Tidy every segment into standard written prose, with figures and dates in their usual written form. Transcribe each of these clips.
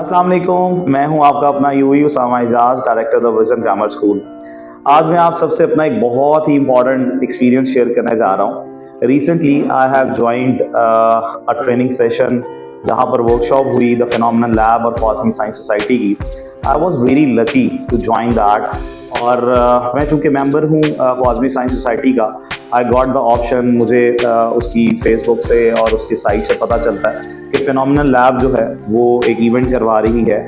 अस्सलाम वालेकुम, मैं हूं आपका अपना यूई Usama Ejaz, director the vision grammar school. आज मैं आप सबसे अपना एक बहुत ही इंपॉर्टेंट एक्सपीरियंस शेयर करने जा रहा हूं। Recently I have joined a training session जहां पर वर्कशॉप हुई द फिनोमिनल लैब और कॉस्मिक साइंस सोसाइटी की। I was very lucky to join that और मैं चूँकि मेंबर हूँ कॉस्मिक साइंस सोसाइटी का, आई गॉट द ऑप्शन। मुझे उसकी फेसबुक से और उसकी साइट से पता चलता है कि फिनोमिनल लैब जो है वो एक इवेंट करवा रही है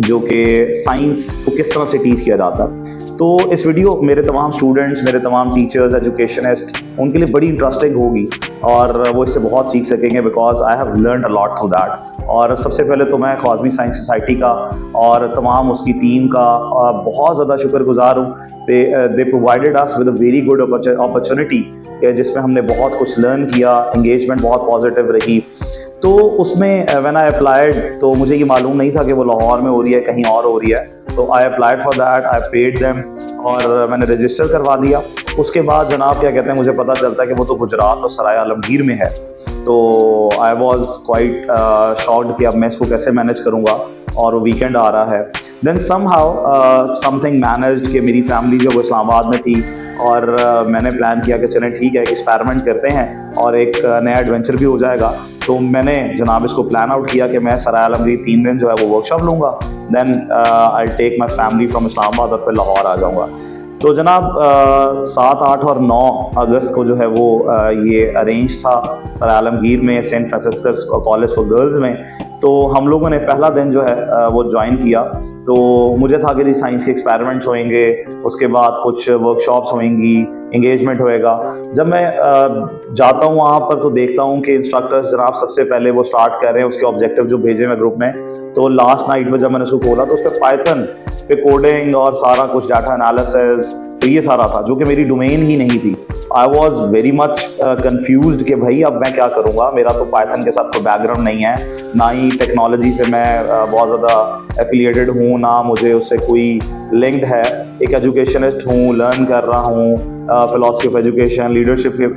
जो कि साइंस को किस तरह से टीच किया जाता है। तो इस वीडियो मेरे तमाम स्टूडेंट्स, मेरे तमाम टीचर्स, एजुकेशनिस्ट, उनके लिए बड़ी इंटरेस्टिंग होगी और वो इससे बहुत सीख सकेंगे because I have learned a lot through that. और सबसे पहले तो मैं कॉस्मिक साइंस सोसाइटी का और तमाम उसकी टीम का बहुत ज़्यादा शुक्रगुजार हूँ। दे provided us with a very good opportunity जिसमें हमने बहुत कुछ लर्न किया, एंगेजमेंट बहुत पॉजिटिव रही। तो उसमें व्हेन आई अप्लाइड तो मुझे ये मालूम नहीं था कि वो लाहौर में हो रही है, कहीं और हो रही है। तो I applied for that, I paid them और मैंने रजिस्टर करवा दिया। उसके बाद जनाब क्या कहते हैं, मुझे पता चलता है कि वो तो गुजरात और सराय आलमगीर में है। तो आई वॉज क्वाइट शॉक्ड कि अब मैं इसको कैसे मैनेज करूँगा और वो वीकेंड आ रहा है। देन समहाउ समथिंग मैनेज्ड कि मेरी फैमिली जो वो इस्लामाबाद में थी और मैंने प्लान किया कि चलें ठीक है, एक्सपेरिमेंट करते हैं और एक नया एडवेंचर भी हो जाएगा। तो मैंने जनाब इसको प्लान आउट किया कि मैं सराय आलमगीर 3 दिन जो है वो वर्कशॉप लूँगा। Then I take my family from Islamabad और फिर लाहौर आ जाऊँगा। तो जनाब 7, 8 और 9 अगस्त को जो है वो ये अरेंज था सराय आलमगीर में Saint Franciscus college for girls में। तो हम लोगों ने पहला दिन जो है वो ज्वाइन किया। तो मुझे था कि जी साइंस के एक्सपेरिमेंट्स होंगे, उसके बाद कुछ वर्कशॉप्स होंगी, एंगेजमेंट होएगा। जब मैं जाता हूँ वहाँ पर तो देखता हूँ कि इंस्ट्रक्टर्स जनाब सबसे पहले वो स्टार्ट कर रहे हैं उसके ऑब्जेक्टिव जो भेजे मैं ग्रुप में। तो लास्ट नाइट में जब मैंने उसको खोला तो उस पर पाइथन पे कोडिंग और सारा कुछ डाटा एनालिसिस, तो ये सारा था जो कि मेरी डोमेन ही नहीं थी। I was very much confused कि भाई अब मैं क्या करूँगा, मेरा तो पाइथन के साथ कोई बैकग्राउंड नहीं है, ना ही टेक्नोलॉजी से मैं बहुत ज़्यादा एफिलिएटेड हूँ, ना मुझे उससे कोई लिंक्ड है। एक एजुकेशनिस्ट हूँ, लर्न कर रहा हूँ, फिलॉसफी ऑफ एजुकेशन, लीडरशिप के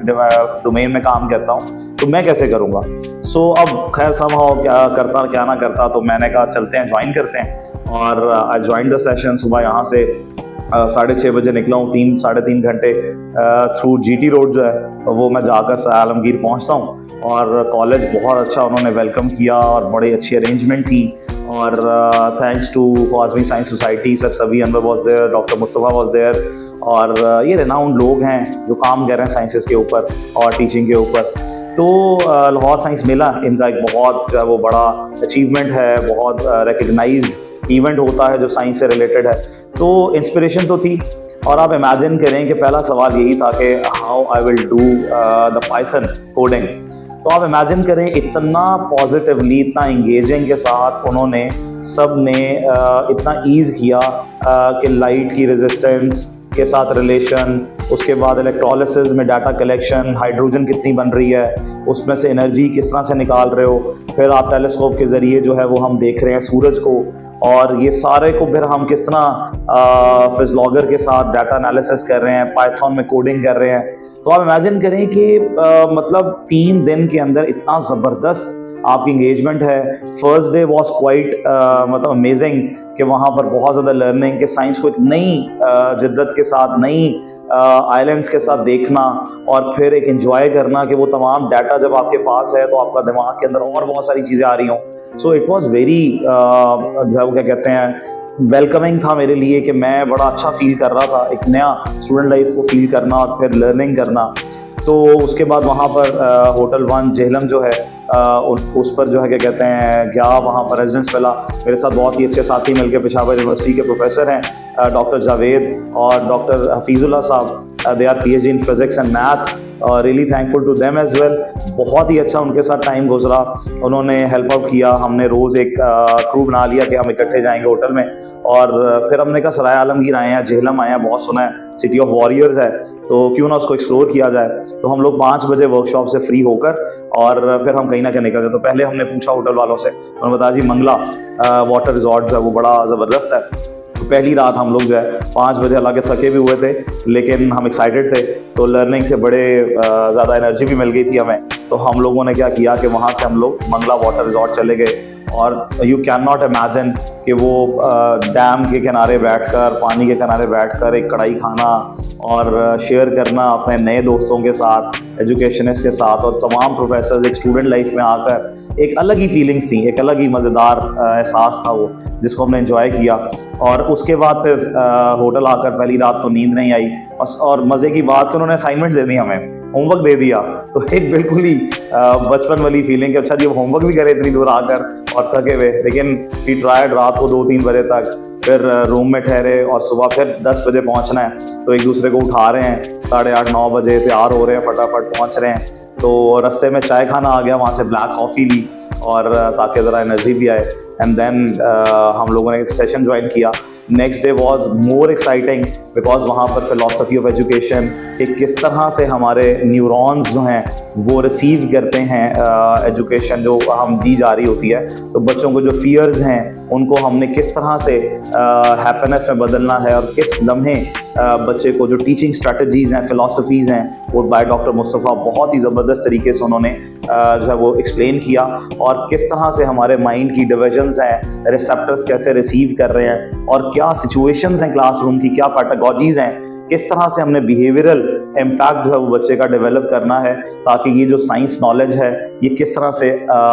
डोमेन में काम करता हूँ, तो मैं कैसे करूँगा। सो अब खैर समहाउ क्या करता क्या ना करता, तो मैंने कहा चलते हैं, ज्वाइन करते हैं। और आई ज्वाइन द सेशन। सुबह यहाँ से 6:30 बजे निकला हूँ, 3-3.5 घंटे थ्रू जीटी रोड जो है वो मैं जाकर सराय आलमगीर पहुँचता हूँ। और कॉलेज बहुत अच्छा उन्होंने वेलकम किया और बड़ी अच्छी अरेंजमेंट थी। और thanks to cosmic science society, sir सभी Anwar was there, doctor Mustafa was there. और ये रेनाउंड लोग हैं जो काम कर रहे हैं साइंसेस के ऊपर और टीचिंग के ऊपर। तो लाहौर साइंस मेला इनका एक बहुत जो है वो बड़ा अचीवमेंट है, बहुत रिकग्नाइज्ड इवेंट होता है जो साइंस से रिलेटेड है। तो इंस्पिरेशन तो थी। और आप इमेजिन करें कि पहला सवाल यही था कि how I will do the Python coding. तो आप इमेजिन करें इतना पॉजिटिवली, इतना इंगेजिंग के साथ उन्होंने सब ने इतना ईज किया कि लाइट की रेजिस्टेंस के साथ रिलेशन, उसके बाद इलेक्ट्रोलिसिस में डाटा कलेक्शन, हाइड्रोजन कितनी बन रही है, उसमें से एनर्जी किस तरह से निकाल रहे हो, फिर आप टेलीस्कोप के ज़रिए जो है वो हम देख रहे हैं सूरज को, और ये सारे को फिर हम किस तरह फिज़लॉगर के साथ डाटा एनालिसिस कर रहे हैं, पाइथन में कोडिंग कर रहे हैं। तो आप इमेजिन करें कि मतलब 3 दिन के अंदर इतना ज़बरदस्त आपकी इंगेजमेंट है। फर्स्ट डे वॉज क्वाइट मतलब अमेजिंग कि वहाँ पर बहुत ज़्यादा लर्निंग कि साइंस को एक नई जिद्दत के साथ, नई आइलैंड्स के साथ देखना और फिर एक एंजॉय करना कि वो तमाम डाटा जब आपके पास है तो आपका दिमाग के अंदर और बहुत सारी चीज़ें आ रही हों। सो इट वाज वेरी क्या कहते हैं वेलकमिंग था मेरे लिए कि मैं बड़ा अच्छा फील कर रहा था, एक नया स्टूडेंट लाइफ को फील करना और फिर लर्निंग करना। तो उसके बाद वहाँ पर होटल 1 जेहलम जो है उस पर जो है क्या कहते हैं गया, वहाँ पर रेजिडेंस मिला। मेरे साथ बहुत ही अच्छे साथी मिलकर पेशावर यूनिवर्सिटी के प्रोफेसर हैं डॉक्टर जावेद और डॉक्टर हफीजुल्लाह साहब। They are PhD in physics and math. Really thankful to them as well. बहुत ही अच्छा उनके साथ टाइम गुजरा, उन्होंने हेल्प आउट किया। हमने रोज़ एक क्रू बना लिया कि हम इकट्ठे जाएंगे होटल में। और फिर हमने कहा सराय आलमगीर आए हैं, जेहलम आए हैं, बहुत सुना है सिटी ऑफ वॉरियर्स है, तो क्यों ना उसको एक्सप्लोर किया जाए। तो हम लोग 5 बजे वर्कशॉप से फ्री होकर और फिर हम कहीं ना कहीं निकल गए। तो पहले हमने पूछा होटल वालों से, उन्होंने बताया जी मंगला वाटर रिजॉर्ट जो है वो बड़ा ज़बरदस्त है। तो पहली रात हम लोग जो है 5 बजे, हालांकि थके भी हुए थे लेकिन हम एक्साइटेड थे, तो लर्निंग से बड़े ज़्यादा एनर्जी भी मिल गई थी हमें। तो हम लोगों ने क्या किया कि वहाँ से हम लोग मंगला वाटर रिजॉर्ट चले गए और यू कैन नॉट इमेजिन कि वो डैम के किनारे बैठकर, पानी के किनारे बैठकर एक कढ़ाई खाना और शेयर करना अपने नए दोस्तों के साथ, एजुकेशनिस्ट के साथ, और तमाम प्रोफेसर्स एक स्टूडेंट लाइफ में आकर एक अलग ही फीलिंग्स थी, एक अलग ही मज़ेदार एहसास था वो, जिसको हमने एंजॉय किया। और उसके बाद फिर होटल आकर पहली रात तो नींद नहीं आई, और मज़े की बात कि उन्होंने असाइनमेंट्स दे दी, हमें होमवर्क दे दिया। तो एक बिल्कुल ही बचपन वाली फीलिंग कि अच्छा जी होमवर्क भी करे इतनी दूर आकर और थके हुए, लेकिन वी ट्राइड रात को 2-3 बजे तक, फिर रूम में ठहरे और सुबह फिर 10 बजे पहुंचना है, तो एक दूसरे को उठा रहे हैं 8:30-9 बजे, तैयार हो रहे हैं, फटाफट पहुंच रहे हैं। तो रास्ते में चाय खाना आ गया, वहाँ से ब्लैक कॉफ़ी ली और ताकि ज़रा एनर्जी भी आए। एंड देन हम लोगों ने एक सेशन ज्वाइन किया। Next day was more exciting because वहाँ पर फिलॉसफी ऑफ एजुकेशन कि किस तरह से हमारे न्यूरॉन्स जो हैं वो रिसीव करते हैं एजुकेशन जो हम दी जा रही होती है। तो बच्चों को जो फियर्स हैं उनको हमने किस तरह से हैप्पीनेस में बदलना है, और किस लम्हे बच्चे को जो टीचिंग स्ट्रेटजीज़ हैं, फ़िलासफ़ीज़ हैं, वो बाय डॉक्टर मुस्तफ़ा बहुत ही ज़बरदस्त तरीके से उन्होंने जो है वो एक्सप्लेन किया। और किस तरह से हमारे माइंड की डिविजन्स हैं, रिसेप्टर्स कैसे रिसीव कर रहे हैं, और क्या सिचुएशंस हैं क्लासरूम की, क्या पैडागॉजीज़ हैं, किस तरह से हमने बिहेवियरल इम्पैक्ट जो है वो बच्चे का डेवलप करना है, ताकि ये जो साइंस नॉलेज है ये किस तरह से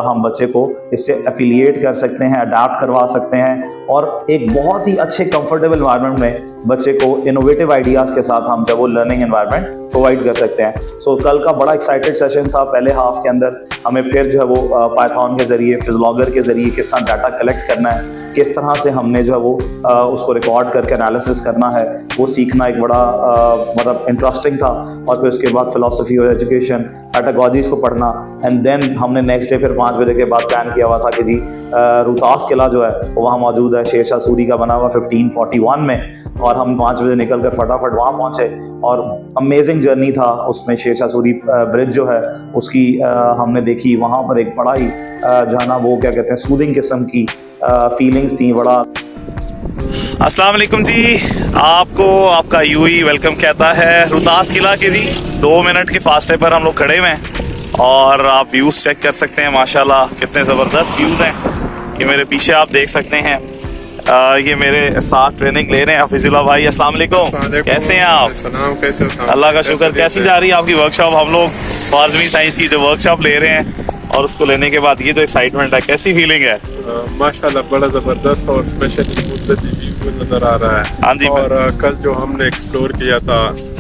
हम बच्चे को इससे एफिलिएट कर सकते हैं, अडाप्ट करवा सकते हैं, और एक बहुत ही अच्छे कंफर्टेबल एनवायरनमेंट में बच्चे को इनोवेटिव आइडियाज़ के साथ हम जब वो लर्निंग एनवायरनमेंट प्रोवाइड कर सकते हैं। सो कल का बड़ा एक्साइटेड सेशन था। पहले हाफ के अंदर हमें फिर जो है वो पाइथन के ज़रिए, फिज़लॉगर के ज़रिए किस तरह डाटा कलेक्ट करना है, किस तरह से हमने जो है वो उसको रिकॉर्ड करके एनालिसिस करना है, वो सीखना एक बड़ा मतलब इंटरेस्टिंग था। और फिर उसके बाद फिलॉसफी और एजुकेशन, पैडागॉजीज़ को पढ़ना। एंड देन हमने नेक्स्ट डे फिर 5 बजे के बाद प्लान किया हुआ था कि जी रोहतास किला जो है वो वहाँ मौजूद है, शेर शाह सूरी का बना हुआ 1541 में, और हम 5 बजे निकल कर फटाफट वहाँ पहुँचे। और अमेजिंग जर्नी था उसमें। शेर शाह सूरी ब्रिज जो है उसकी हमने देखी, वहाँ पर एक बड़ा ही जो है ना वो क्या कहते हैं सूदिंग किस्म की फीलिंग्स थी। बड़ा अस्सलाम वालेकुम जी, आपको आपका यूई वेलकम कहता है रोहतास किला के जी 2 मिनट के फासले पर हम लोग खड़े हुए हैं और आप व्यूज़ चेक कर सकते हैं। माशाल्लाह कितने ज़बरदस्त व्यूज़ हैं। ये मेरे पीछे आप देख सकते हैं। ये मेरे साथ ट्रेनिंग ले रहे हैं हफीजुल्लाह भाई। अस्सलाम वालेकुम, कैसे हैं आप? कैसे हो? अल्लाह का शुक्र। कैसी जा रही है आपकी वर्कशॉप? हम लोग फार्मी साइंस की जो वर्कशॉप ले रहे हैं और उसको लेने के बाद ये तो एक्साइटमेंट है, कैसी फीलिंग है? माशाल्लाह बड़ा ज़बरदस्त और स्पेशली व्यू नज़र आ रहा है। हाँ जी। और कल जो हमने एक्सप्लोर किया था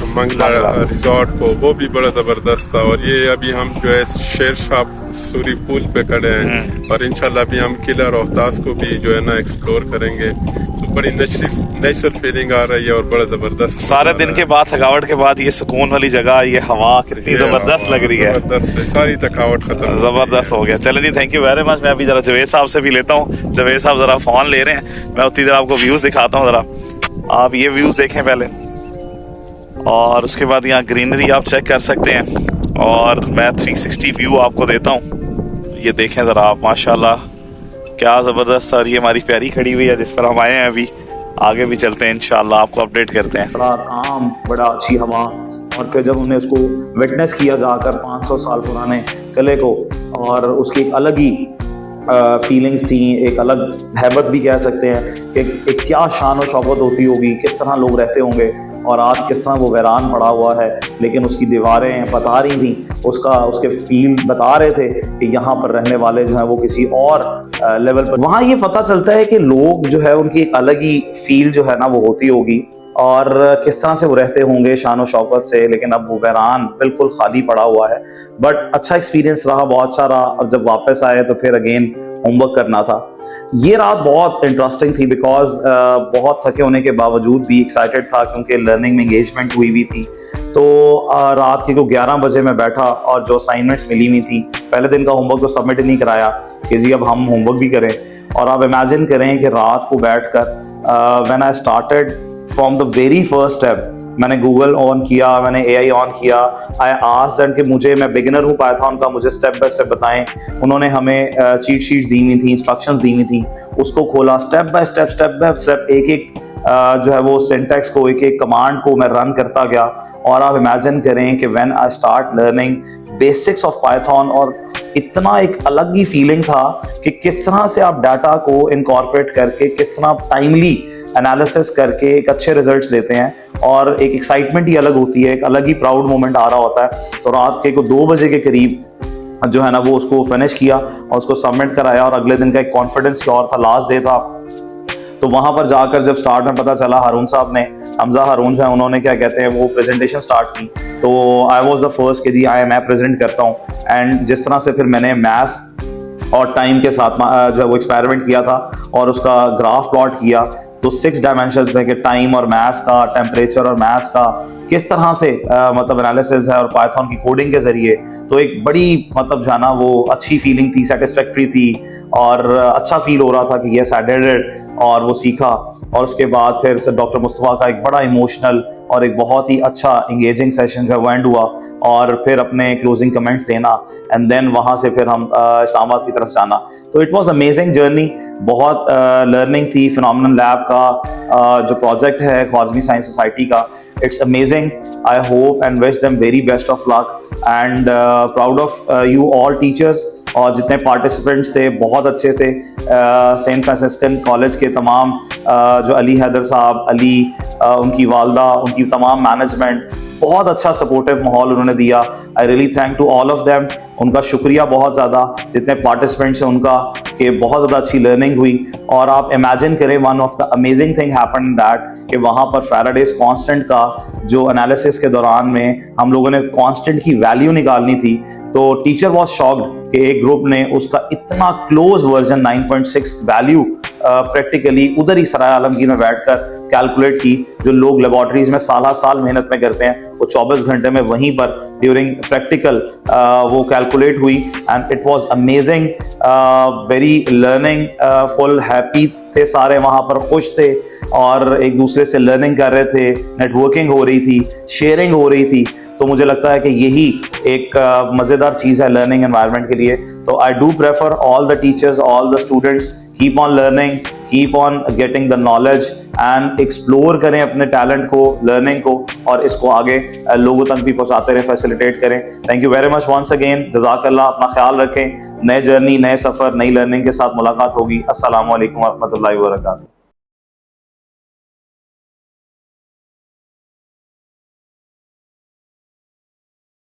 मंगला रिजॉर्ट को, वो भी बड़ा ज़बरदस्त था। और ये अभी हम जो है शेर शाह सूरी पुल पे खड़े हैं और इंशाल्लाह अभी हम किला रोहतास को भी जो है ना एक्सप्लोर करेंगे। तो बड़ी नेचुरल फीलिंग आ रही है और बड़ा ज़बरदस्त। सारे दिन के बाद, थकावट के बाद ये सुकून वाली जगह, ये हवा कितनी ज़बरदस्त लग रही है। ज़बरदस्त, सारी थकावट खत्म, ज़बरदस्त हो गया। चले जी, थैंक यू वेरी मच। मैं अभी ज़रा जवेद साहब से भी लेता हूँ। जवेद साहब ज़रा फ़ोन ले रहे हैं, मैं उतनी देर आपको व्यूज़ दिखाता हूँ। ज़रा आप ये व्यूज़ देखें पहले, और उसके बाद यहाँ ग्रीनरी आप चेक कर सकते हैं। और मैं 360 व्यू आपको देता हूँ, ये देखें ज़रा आप। माशाल्लाह क्या ज़बरदस्त। और ये हमारी प्यारी खड़ी हुई है जिस पर हम आए हैं। अभी आगे भी चलते हैं, इंशाल्लाह आपको अपडेट करते हैं। बड़ा काम, बड़ा अच्छी हवा। और फिर जब हमने उसको विटनेस किया जाकर 500 साल पुराने किले को, और उसकी एक अलग ही फीलिंग्स थी, एक अलग हैबत भी कह सकते हैं कि एक क्या शान और शौकत होती होगी, किस तरह लोग रहते होंगे। और आज किस तरह वो वीरान पड़ा हुआ है, लेकिन उसकी दीवारें बता रही थी, उसके फील बता रहे थे कि यहाँ पर रहने वाले जो हैं वो किसी और लेवल पर। वहाँ ये पता चलता है कि लोग जो है उनकी एक अलग ही फील जो है ना वो होती होगी, और किस तरह से वो रहते होंगे शान और शौकत से। लेकिन अब वो वीरान बिल्कुल खाली पड़ा हुआ है। बट अच्छा एक्सपीरियंस रहा, बहुत अच्छा रहा। और जब वापस आए तो फिर अगेन होमवर्क करना था। ये रात बहुत इंटरेस्टिंग थी बिकॉज बहुत थके होने के बावजूद भी एक्साइटेड था, क्योंकि लर्निंग में एंगेजमेंट हुई थी। तो रात के को 11 बजे मैं बैठा और जो असाइनमेंट्स मिली हुई थी, पहले दिन का होमवर्क तो सबमिट नहीं कराया कि जी अब हम होमवर्क भी करें। और आप इमेजिन करें कि रात को बैठ कर when I started from the very first step, मैंने गूगल ऑन किया, मैंने AI ऑन किया। आई आस्क्ड देम कि मुझे, मैं बिगिनर हूँ पाइथन का, मुझे स्टेप बाय स्टेप बताएं। उन्होंने हमें चीट शीट्स दी हुई थी, इंस्ट्रक्शंस दी हुई थी। उसको खोला, स्टेप बाय स्टेप एक एक जो है वो सिंटैक्स को, एक एक कमांड को मैं रन करता गया। और आप इमेजिन करें कि when I start learning basics of Python, और इतना एक अलग ही फीलिंग था कि किस तरह से आप डाटा को इनकॉर्पोरेट करके किस तरह टाइमली एनालिसिस करके एक अच्छे रिजल्ट्स लेते हैं, और एक एक्साइटमेंट ही अलग होती है, एक अलग ही प्राउड मोमेंट आ रहा होता है। तो रात के को 2 बजे के करीब जो है ना वो उसको फिनिश किया और उसको सबमिट कराया, और अगले दिन का एक कॉन्फिडेंस की और था, लास्ट डे था। तो वहां पर जाकर जब स्टार्ट में पता चला, हारून साहब ने, हमजा हारून जो है उन्होंने क्या कहते हैं वो प्रेजेंटेशन स्टार्ट की, तो आई वाज द फर्स्ट कि जी मैं प्रेजेंट करता हूँ। एंड जिस तरह से फिर मैंने मैथ्स और टाइम के साथ जो है वो एक्सपेरिमेंट किया था और उसका ग्राफ प्लॉट किया, तो 6 डायमेंशन थे कि टाइम और मैथ्स का, टेम्परेचर और मैथ्स का किस तरह से मतलब एनालिसिस है, और पाइथन की कोडिंग के जरिए। तो एक बड़ी मतलब जो है ना वो अच्छी फीलिंग थी, सेटिस्फैक्ट्री थी, और अच्छा फील हो रहा था कि यस आई डिड इट, और वो सीखा। और उसके बाद फिर से डॉक्टर मुस्तफ़ा का एक बड़ा इमोशनल और एक बहुत ही अच्छा इंगेजिंग सेशन जो है एंड हुआ, और फिर अपने क्लोजिंग कमेंट्स देना, एंड देन वहां से फिर हम इस्लामाबाद की तरफ जाना। तो इट वाज अमेजिंग जर्नी, बहुत लर्निंग थी। फिनोमिनल लैब का जो प्रोजेक्ट है ख्वारिज़मी साइंस सोसाइटी का, it's amazing. I hope and wish them very best of luck, and proud of you all teachers, और जितने पार्टिसिपेंट्स थे बहुत अच्छे थे। सेंट फ्रांसिस्कन कॉलेज के तमाम जो अली हैदर साहब, अली, उनकी वालदा, उनकी तमाम मैनेजमेंट, बहुत अच्छा सपोर्टिव माहौल उन्होंने दिया। I really thank to all of them, उनका शुक्रिया बहुत ज़्यादा, जितने पार्टिसिपेंट्स हैं उनका, कि बहुत ज़्यादा अच्छी लर्निंग हुई। और आप इमेजिन करें, one of the amazing thing happened that कि वहाँ पर फैराडेज कांस्टेंट का जो एनालिसिस के दौरान में हम लोगों ने कांस्टेंट की वैल्यू निकालनी थी, तो टीचर वाज शॉक्ड कि एक ग्रुप ने उसका इतना क्लोज वर्जन 9.6 वैल्यू प्रैक्टिकली उधर ही सराय आलमगीर में बैठकर कैलकुलेट की। जो लोग लेबोरेटरीज में साल मेहनत में करते हैं, वो 24 घंटे में वहीं पर ड्यूरिंग प्रैक्टिकल वो कैलकुलेट हुई, and it was amazing, very learning full, happy थे सारे, वहां पर खुश थे और एक दूसरे से लर्निंग कर रहे थे, नेटवर्किंग हो रही थी, शेयरिंग हो रही थी। तो मुझे लगता है कि यही एक मज़ेदार चीज़ है लर्निंग एनवायरनमेंट के लिए। तो I do prefer all the teachers, all the students, keep on learning, keep on getting the knowledge, and explore करें अपने टैलेंट को, लर्निंग को, और इसको आगे लोगों तक भी पहुंचाते रहें, फैसिलिटेट करें। Thank you very much once again, जज़ाकल्लाह। अपना ख्याल रखें। नए जर्नी, नए सफ़र, नई लर्निंग के साथ मुलाकात होगी। अस्सलामु अलैकुम व रहमतुल्लाहि व बरकातुहू।